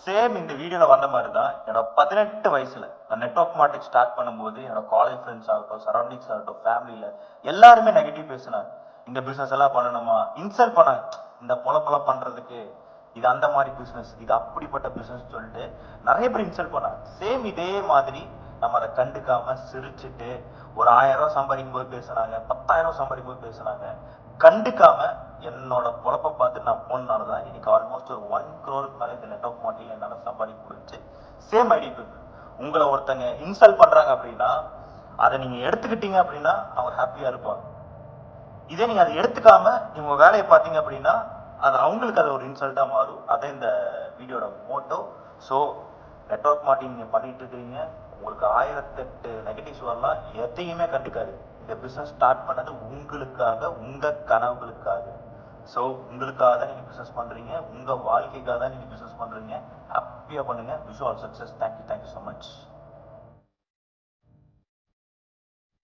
Same இந்த வீடியோல வந்த மாதிரி தான் என்னோட 18 வயசுல நான் நெட்வொர்க் மார்க்கெட் ஸ்டார்ட் பண்ணும்போது என்னோட காலேஜ் ஃப்ரெண்ட்ஸ் ஆகட்டும், சரௌண்டிங்ஸ் ஆகட்டும், ஃபேமிலியில எல்லாருமே நெகட்டிவ் பேசினாங்க. இந்த பிசினஸ் எல்லாம் பண்ணணுமா, இன்சல்ட் பண்ணாங்க. இந்த பொழப்பெல்லாம் பண்றதுக்கு இது அந்த மாதிரி பிசினஸ், இது அப்படிப்பட்ட பிசினஸ் சொல்லிட்டு நிறைய பேர் இன்சல்ட் பண்ணாங்க. சேம் இதே மாதிரி நம்ம அதை கண்டுக்காம சிரிச்சுட்டு ஒரு 1000 ரூபாய் சம்பாதிக்கும் போது பேசுனாங்க, 10,000 சம்பாதிக்கும் போது பேசுனாங்க. கண்டுக்காம என்னோட பொழப்ப பார்த்து நான் போனதுனாலதான் இன்னைக்கு ஆல்மோஸ்ட் ஒரு 1 crore மேல இந்த நெட்வொர்க் மார்க்கெட்டில் என்னால சம்பாதிக்க முடிஞ்சு. சேம் ஐடி பீப்புள் உங்களை ஒருத்தங்க இன்ஸ்டால் பண்றாங்க அப்படின்னா அதை நீங்க எடுத்துக்கிட்டீங்க அப்படின்னா அவங்க ஹாப்பியா இருப்பாங்க. இதே நீங்க அதை எடுத்துக்காம நீங்க வேலையை பார்த்தீங்க அப்படின்னா அது அவங்களுக்கு அது ஒரு இன்சல்ட்டா மாறும். அதான் இந்த வீடியோட மோட்டோ. ஸோ நெட்வொர்க் மார்க்கெட்டிங் நீங்க பண்ணிட்டு இருக்கீங்க, உங்களுக்கு 1008 நெகட்டிவ்ஸ் வரலாம், எதையுமே கண்டுக்காது. இந்த பிசினஸ் ஸ்டார்ட் பண்ணது உங்களுக்காக, உங்க கனவுகளுக்காக. ஸோ உங்களுக்காக தான் நீங்க பிசினஸ் பண்றீங்க, உங்க வாழ்க்கைக்காக தான் நீங்க பிசினஸ் பண்றீங்க. ஹாப்பியா பண்ணுங்க. Wish all success. Thank you so much.